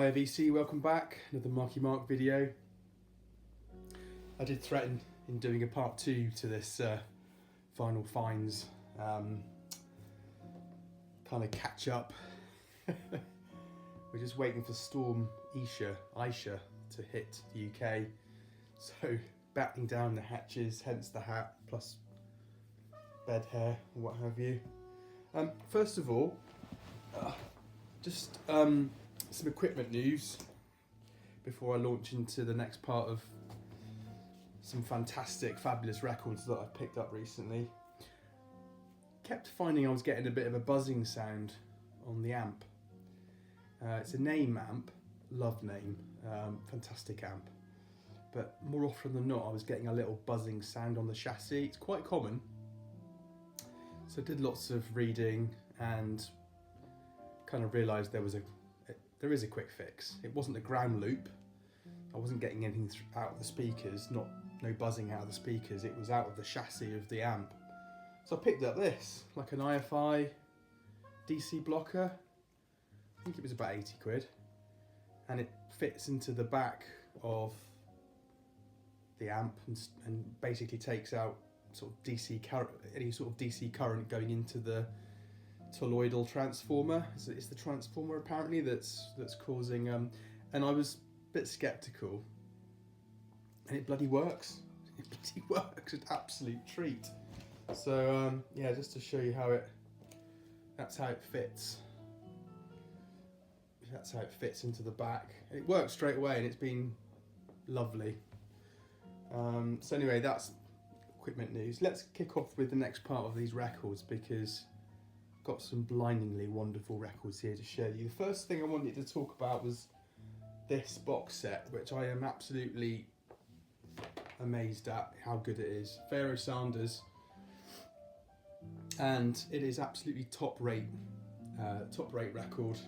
Hi VC, welcome back. Another Marky-mark video. I did threaten in doing a part 2 to this final finds kind of catch up. We're just waiting for Storm Aisha to hit the UK, so battening down the hatches, hence the hat plus bed hair or what have you. First of all, just some equipment news before I launch into the next part of some fantastic, fabulous records that I've picked up recently. Kept finding I was getting a bit of a buzzing sound on the amp. It's a name amp, love name, fantastic amp. But more often than not, I was getting a little buzzing sound on the chassis. It's quite common. So I did lots of reading and kind of realised there is a quick fix. It wasn't a ground loop. I wasn't getting anything out of the speakers, no buzzing out of the speakers. It was out of the chassis of the amp. So I picked up this, like an IFI DC blocker. I think it was about 80 quid. And it fits into the back of the amp and basically takes out sort of DC current, any sort of DC current going into the toroidal transformer. It's the transformer apparently that's causing and I was a bit skeptical, and it bloody works. It bloody works. It's an absolute treat. So yeah, just to show you that's how it fits. That's how it fits into the back. It works straight away, and it's been lovely. So anyway, that's equipment news. Let's kick off with the next part of these records, because I've got some blindingly wonderful records here to show you. The first thing I wanted to talk about was this box set, which I am absolutely amazed at how good it is. Pharoah Sanders, and it is absolutely top rate record.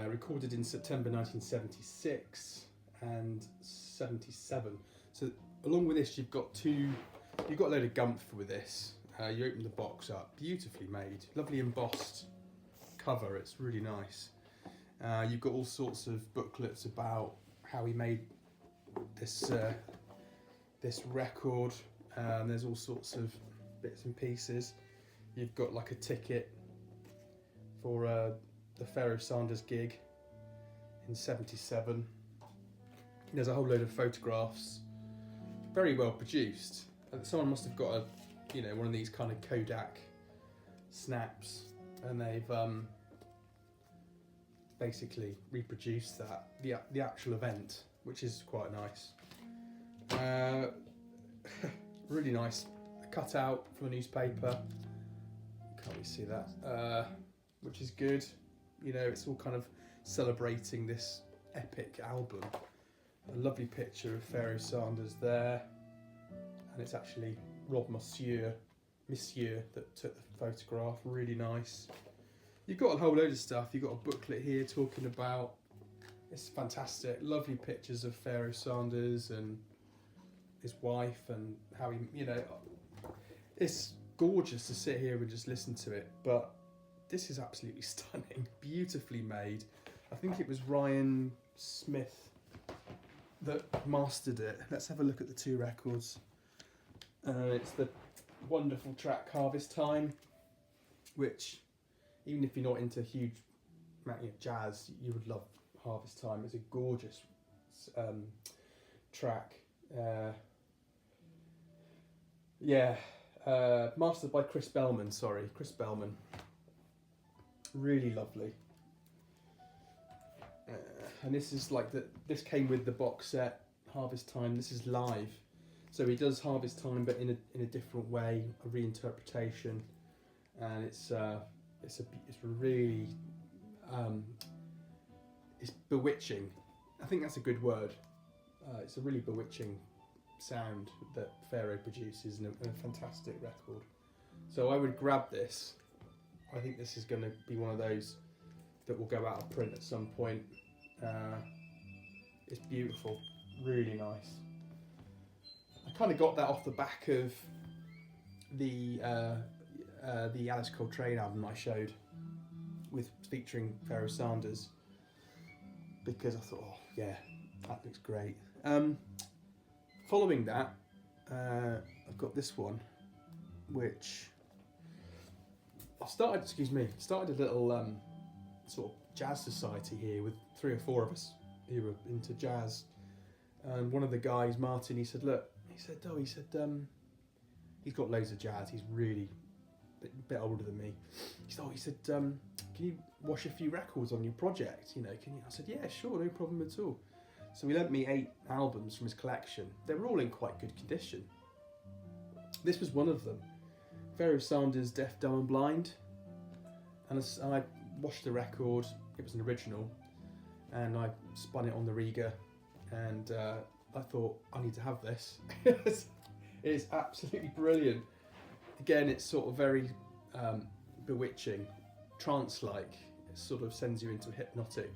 Recorded in September 1976 and 77. So along with this, you've got a load of gumph with this. You open the box up, beautifully made, lovely embossed cover. It's really nice. You've got all sorts of booklets about how he made this record. There's all sorts of bits and pieces. You've got like a ticket for the Pharoah Sanders gig in 77. There's a whole load of photographs, very well produced. Someone must have got one of these kind of Kodak snaps, and they've basically reproduced the actual event, which is quite nice. Really nice. A cutout from a newspaper. Can't really see that, which is good. It's all kind of celebrating this epic album. A lovely picture of Pharoah Sanders there, and it's actually Rob Monsieur that took the photograph. Really nice. You've got a whole load of stuff. You've got a booklet here talking about, it's fantastic, lovely pictures of Pharoah Sanders and his wife, and how he, it's gorgeous to sit here and just listen to it. But this is absolutely stunning, beautifully made. I think it was Ryan Smith that mastered it. Let's have a look at the two records. It's the wonderful track Harvest Time, which, even if you're not into huge jazz, you would love Harvest Time. It's a gorgeous track. Mastered by Chris Bellman. Really lovely. And this is this came with the box set, Harvest Time. This is live. So he does Harvest Time, but in a different way, a reinterpretation, and it's really it's bewitching. I think that's a good word. It's a really bewitching sound that Pharoah produces, and a fantastic record. So I would grab this. I think this is going to be one of those that will go out of print at some point. It's beautiful, really nice. I kind of got that off the back of the Alice Coltrane album I showed, featuring Pharoah Sanders. because I thought, oh yeah, that looks great. Following that, I've got this one, which I started a little sort of jazz society here with 3 or 4 of us who were into jazz. And one of the guys, Martin, he said, he's got loads of jazz. He's really a bit older than me. He said, can you wash a few records on your project? You know, can you? I said, yeah, sure, no problem at all. So he lent me 8 albums from his collection. They were all in quite good condition. This was one of them. Pharoah Sanders' Deaf, Dumb and Blind. And I washed the record. It was an original. And I spun it on the Riga. And I thought, I need to have this. It's absolutely brilliant. Again, it's sort of very bewitching, trance-like. It sort of sends you into a hypnotic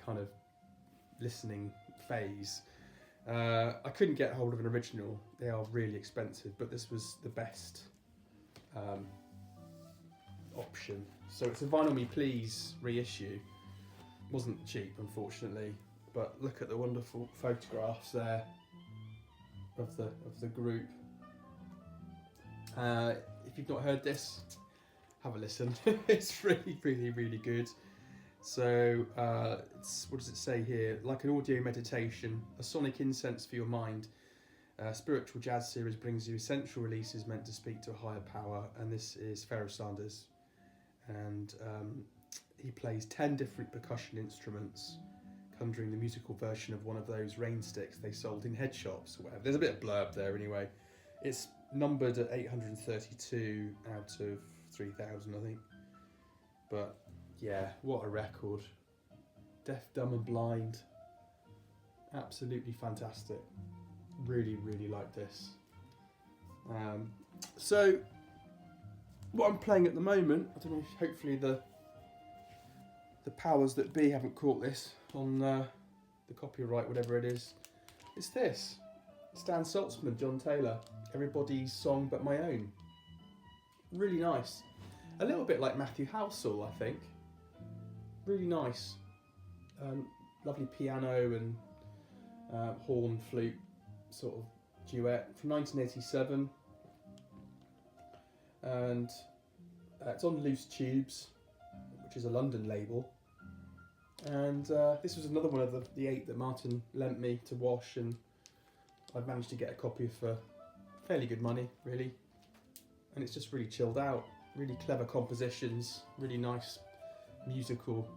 kind of listening phase. I couldn't get hold of an original. They are really expensive, but this was the best option. So it's a Vinyl Me Please reissue. Wasn't cheap, unfortunately, but look at the wonderful photographs there of the group. If you've not heard this, have a listen. It's really, really, really good. So, what does it say here? Like an audio meditation, a sonic incense for your mind. Spiritual jazz series brings you essential releases meant to speak to a higher power. And this is Pharoah Sanders. And he plays 10 different percussion instruments, conjuring the musical version of one of those rain sticks they sold in head shops or whatever. There's a bit of blurb there anyway. It's numbered at 832 out of 3,000, I think. But yeah, what a record. Deaf, Dumb and Blind. Absolutely fantastic. Really, really like this. So, what I'm playing at the moment, I don't know if hopefully the powers that be haven't caught this on the copyright, whatever it is. It's this. Stan Saltzman, John Taylor. Everybody's Song But My Own. Really nice. A little bit like Matthew Housel, I think. Really nice. Lovely piano and horn, flute sort of duet from 1987. And it's on Loose Tubes, which is a London label. And this was another one of the 8 that Martin lent me to wash, and I've managed to get a copy for fairly good money, really. And it's just really chilled out, really clever compositions, really nice musical,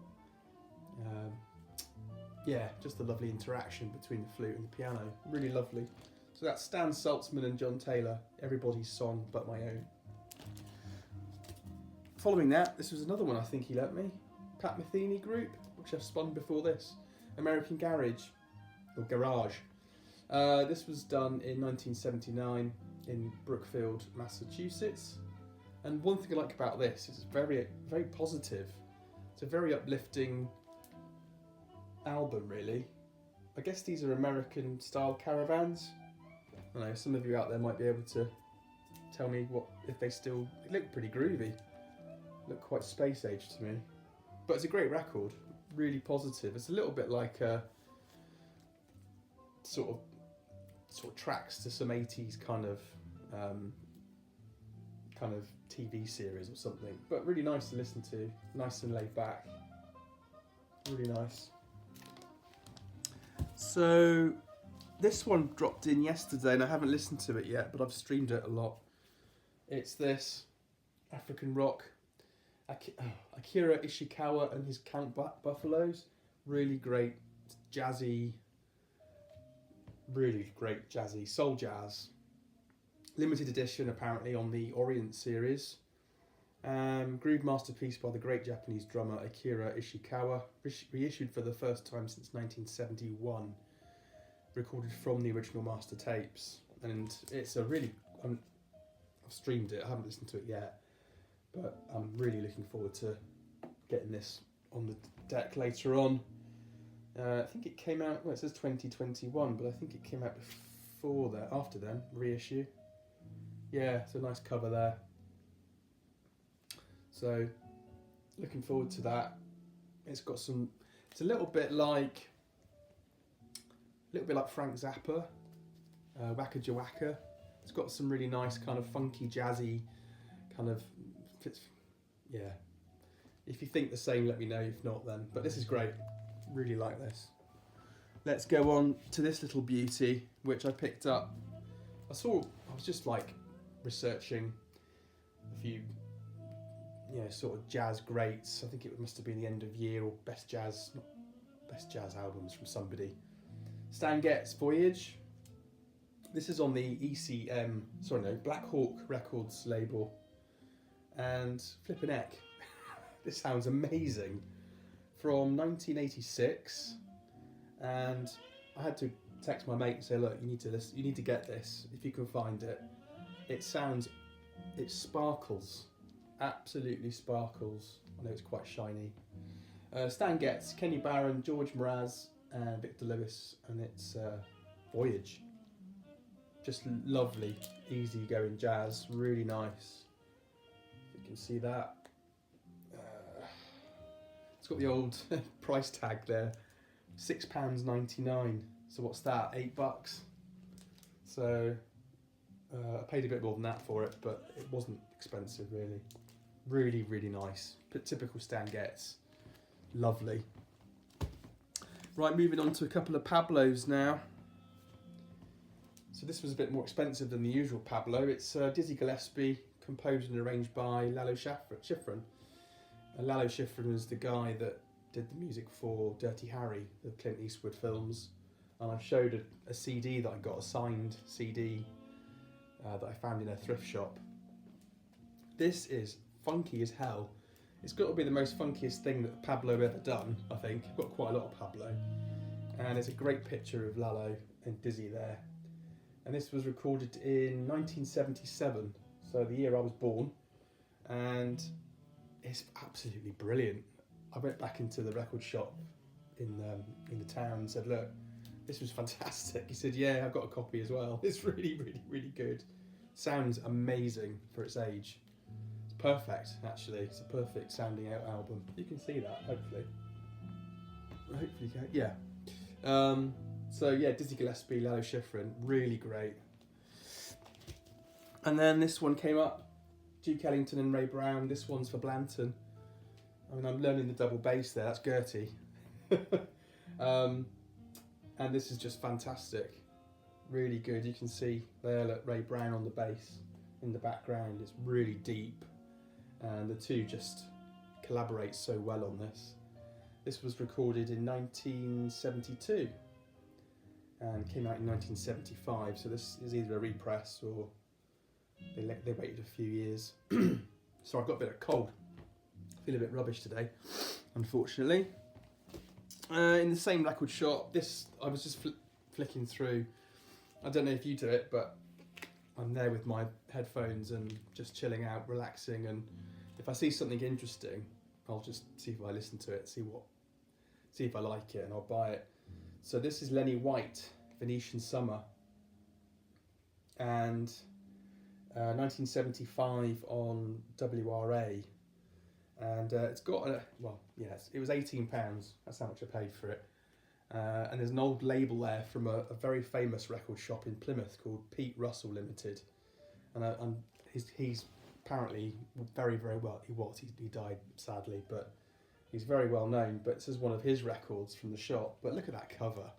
yeah, just a lovely interaction between the flute and the piano, really lovely. So that's Stan Saltzman and John Taylor, Everybody's Song But My Own. Following that, this was another one I think he lent me, Pat Metheny Group, which I've spun before this, American Garage, or Garage. This was done in 1979 in Brookfield, Massachusetts. And one thing I like about this is it's very, very positive. It's a very uplifting album, really. I guess these are American style caravans. I don't know, some of you out there might be able to tell me if they look pretty groovy. Look quite space age to me. But it's a great record, really positive. It's a little bit like a sort of tracks to some 80s kind of TV series or something, but really nice to listen to, nice and laid back, really nice. So this one dropped in yesterday and I haven't listened to it yet, but I've streamed it a lot. It's this African rock, Akira Ishikawa and his Count Buffaloes. Really great jazzy, really great jazzy soul jazz. Limited edition apparently on the Orient series. Groove masterpiece by the great Japanese drummer Akira Ishikawa, reissued for the first time since 1971. Recorded from the original master tapes. And it's a really, I've streamed it, I haven't listened to it yet, but I'm really looking forward to getting this on the deck later on. I think it came out, well, it says 2021, but I think it came out before that, after then, reissue. Yeah, it's a nice cover there. So, looking forward to that. It's got some It's a little bit like Frank Zappa, Waka Jawaka. It's got some really nice kind of funky, jazzy kind of, yeah. If you think the same, let me know. If not, then. But this is great. Really like this. Let's go on to this little beauty, which I picked up. I was just like researching a few, sort of jazz greats. I think it must have been the end of year or best jazz albums from somebody. Stan Getz, Voyage. This is on the Black Hawk Records label. And flippin' heck, this sounds amazing. From 1986, and I had to text my mate and say, look, you need to get this if you can find it. It sparkles, absolutely sparkles. I know it's quite shiny. Stan Getz, Kenny Barron, George Mraz, and Victor Lewis, and it's Voyage. Just lovely, easy-going jazz, really nice. You can see that. It's got the old price tag there, £6.99. So what's that? $8. So I paid a bit more than that for it, but it wasn't expensive really. Really, really nice. But typical Stan Getz. Lovely. Right, moving on to a couple of Pablos now. So this was a bit more expensive than the usual Pablo. It's Dizzy Gillespie, composed and arranged by Lalo Schifrin. Lalo Schifrin was the guy that did the music for Dirty Harry, the Clint Eastwood films. And I showed a CD that I got, a signed CD that I found in a thrift shop. This is funky as hell. It's got to be the most funkiest thing that Pablo ever done, I think. I've got quite a lot of Pablo. And it's a great picture of Lalo and Dizzy there. And this was recorded in 1977, so the year I was born. And it's absolutely brilliant. I went back into the record shop in the town and said, look, this was fantastic. He said, yeah, I've got a copy as well. It's really, really, really good. Sounds amazing for its age. It's perfect, actually. It's a perfect sounding out album. You can see that, hopefully. Hopefully, yeah. So yeah, Dizzy Gillespie, Lalo Schifrin, really great. And then this one came up, Duke Ellington and Ray Brown. This one's for Blanton. I mean, I'm learning the double bass there. That's Gertie. And this is just fantastic. Really good. You can see there, look, Ray Brown on the bass in the background. It's really deep. And the two just collaborate so well on this. This was recorded in 1972 and came out in 1975. So this is either a repress or they waited a few years. So I've got a bit of cold. I feel a bit rubbish today, unfortunately. In the same record shop, I was just flicking through. I don't know if you do it, but I'm there with my headphones and just chilling out, relaxing. And if I see something interesting, I'll just see if I listen to it, see if I like it, and I'll buy it. So this is Lenny White, Venetian Summer, and 1975 on WRA. And it's got it was £18. That's how much I paid for it. And there's an old label there from a very famous record shop in Plymouth called Pete Russell Limited. And he's apparently very, very well. He died sadly, but he's very well known. But this is one of his records from the shop. But look at that cover.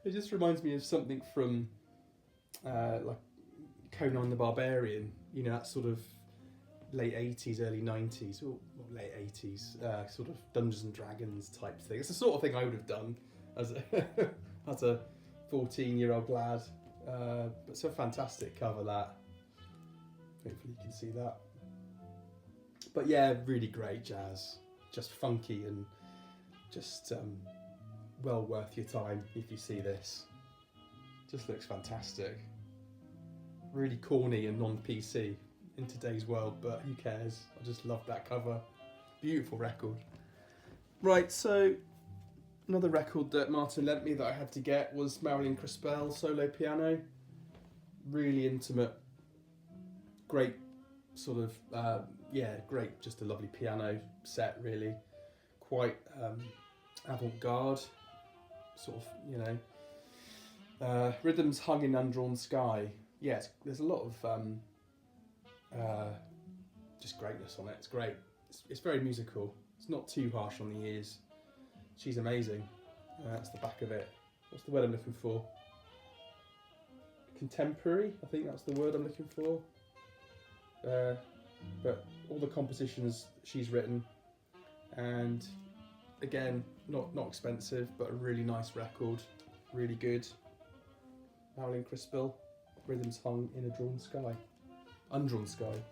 It just reminds me of something from like Conan the Barbarian. You know, that sort of late 80s, early 90s, or late 80s, sort of Dungeons and Dragons type thing. It's the sort of thing I would have done as a 14-year-old lad. But it's a fantastic cover, that. Hopefully you can see that. But yeah, really great jazz. Just funky and just well worth your time if you see this. Just looks fantastic. Really corny and non-PC in today's world, but who cares? I just love that cover. Beautiful record. Right, so another record that Martin lent me that I had to get was Marilyn Crispell solo piano. Really intimate, great sort of great, just a lovely piano set, really. quite avant-garde, sort of, you know. Rhythms hung in undrawn sky. Yeah, there's a lot of just greatness on it. It's great. It's very musical. It's not too harsh on the ears. She's amazing. That's the back of it. What's the word I'm looking for? Contemporary, I think that's the word I'm looking for. But all the compositions she's written, and again, not expensive, but a really nice record, really good. Howling Crispell, Rhythms Hung in a Drawn Sky, Undrawn Sky.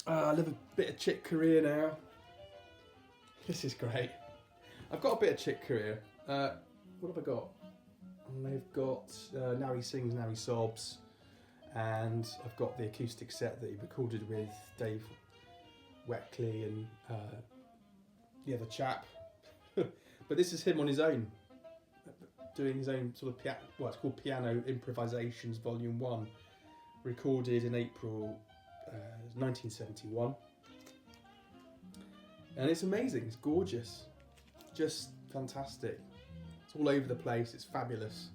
I live a bit of Chick Corea now. This is great. I've got a bit of Chick Corea. What have I got? I've got Now He Sings, Now He Sobs, and I've got the acoustic set that he recorded with Dave Weckley and the other chap. But this is him on his own, doing his own sort of it's called Piano Improvisations Volume 1, recorded in April 1971. And it's amazing, it's gorgeous, just fantastic. It's all over the place, it's fabulous,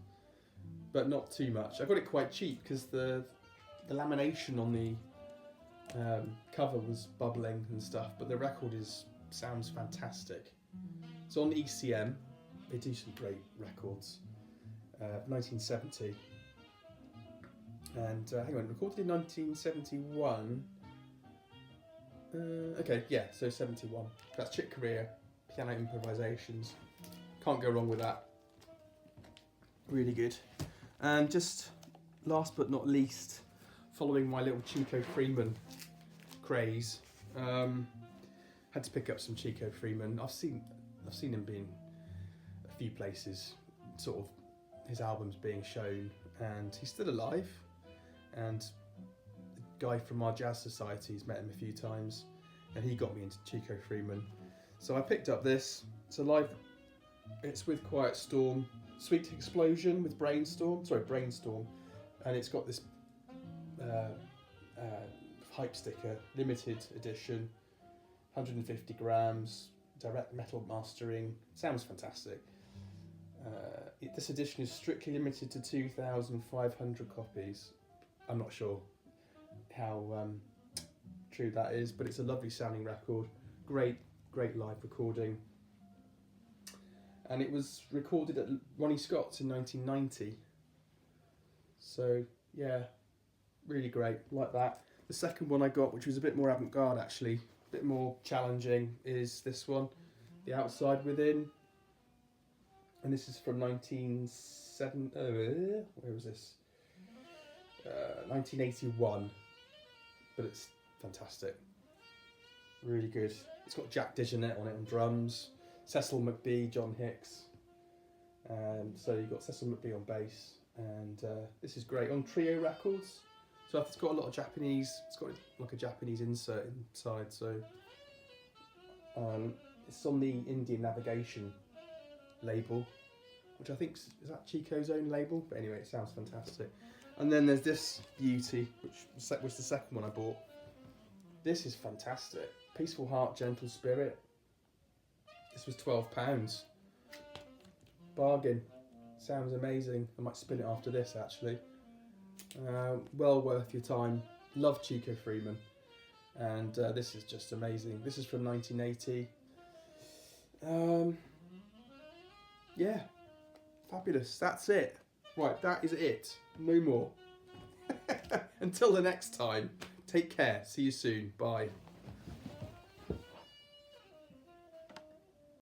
but not too much. I got it quite cheap because the lamination on the cover was bubbling and stuff, but the record sounds fantastic. It's on ECM, they do some great records. 1970, and hang on, recorded in 1971. Okay, yeah, so 71. That's Chick Corea, Piano Improvisations. Can't go wrong with that. Really good. And just last but not least, following my little Chico Freeman craze, had to pick up some Chico Freeman. I've seen him being a few places, sort of his albums being shown, and he's still alive. And the guy from our jazz society's met him a few times, and he got me into Chico Freeman. So I picked up this. It's with Quiet Storm, Sweet Explosion with Brainstorm, and it's got this hype sticker, limited edition, 150 grams, direct metal mastering. Sounds fantastic. This edition is strictly limited to 2,500 copies. I'm not sure how true that is, but it's a lovely sounding record. Great live recording. And it was recorded at Ronnie Scott's in 1990. So yeah, really great, like that. The second one I got, which was a bit more avant-garde actually, a bit more challenging, is this one, The Outside Within. And this is from 1981, but it's fantastic, really good. It's got Jack DeJohnette on it on drums, Cecil McBee, John Hicks, and so you've got Cecil McBee on bass, and this is great on Trio Records. So it's got a lot of Japanese, it's got like a Japanese insert inside, so it's on the Indian Navigation label, which I think is that Chico's own label, but anyway, it sounds fantastic. And then there's this beauty, which was the second one I bought. This is fantastic. Peaceful Heart, Gentle Spirit. This was £12. Bargain. Sounds amazing. I might spin it after this actually. Well worth your time. Love Chico Freeman. And this is just amazing. This is from 1980. Yeah. Fabulous. That's it. Right, that is it. No more. Until the next time, take care. See you soon. Bye.